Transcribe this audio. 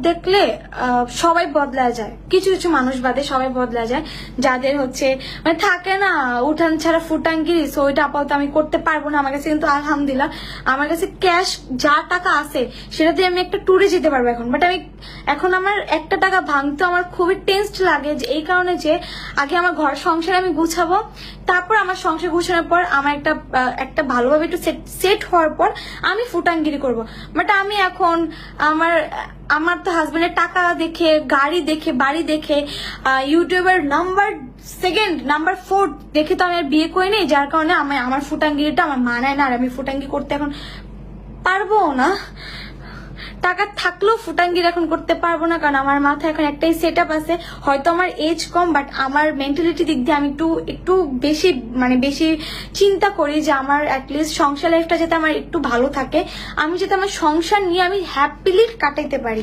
দেখলে সবাই বদলা যায়, কিছু কিছু মানুষ বাদে সবাই বদলা যায়। যাদের হচ্ছে মানে থাকে না উঠান ছাড়া ফুটাঙ্গিরি, সো ওইটা আপাতত আমি করতে পারবো না। আমার কাছে কিন্তু আলহামদুলিল্লাহ আমার কাছে ক্যাশ যা টাকা আছে সেটা দিয়ে আমি একটা ট্যুরে যেতে পারবো এখন। বাট আমি এখন আমার একটা টাকা ভাঙতে আমার খুবই টেনসড লাগে, যে এই কারণে যে আগে আমার ঘর সংসার আমি গুছাবো, তারপর আমার সংসার গুছানোর পর আমার একটা ভালোভাবে একটু সেট হওয়ার পর আমি ফুটাঙ্গিরি করব। বাট আমি এখন আমার তো হাজবেন্ডের টাকা দেখে, গাড়ি দেখে, বাড়ি দেখে, ইউটিউবের নাম্বার 4 দেখে তো আমি আর বিয়ে করি নাই, যার কারণে আমার ফুটাঙ্গিরিটা আমার মানায় না, আর আমি ফুটাঙ্গি করতে এখন পারবো না। টাকা থাকলেও ফুটাঙ্গির এখন করতে পারবো না, কারণ আমার মাথায় এখন একটাই সেট আপ আছে। হয়তো আমার এজ কম, বাট আমার মেন্টালিটি দিক দিয়ে আমি একটু বেশি চিন্তা করি যে আমার অ্যাটলিস্ট সংসার লাইফটা যাতে আমার একটু ভালো থাকে, আমি যাতে আমার সংসার নিয়ে আমি হ্যাপিলি কাটাইতে পারি।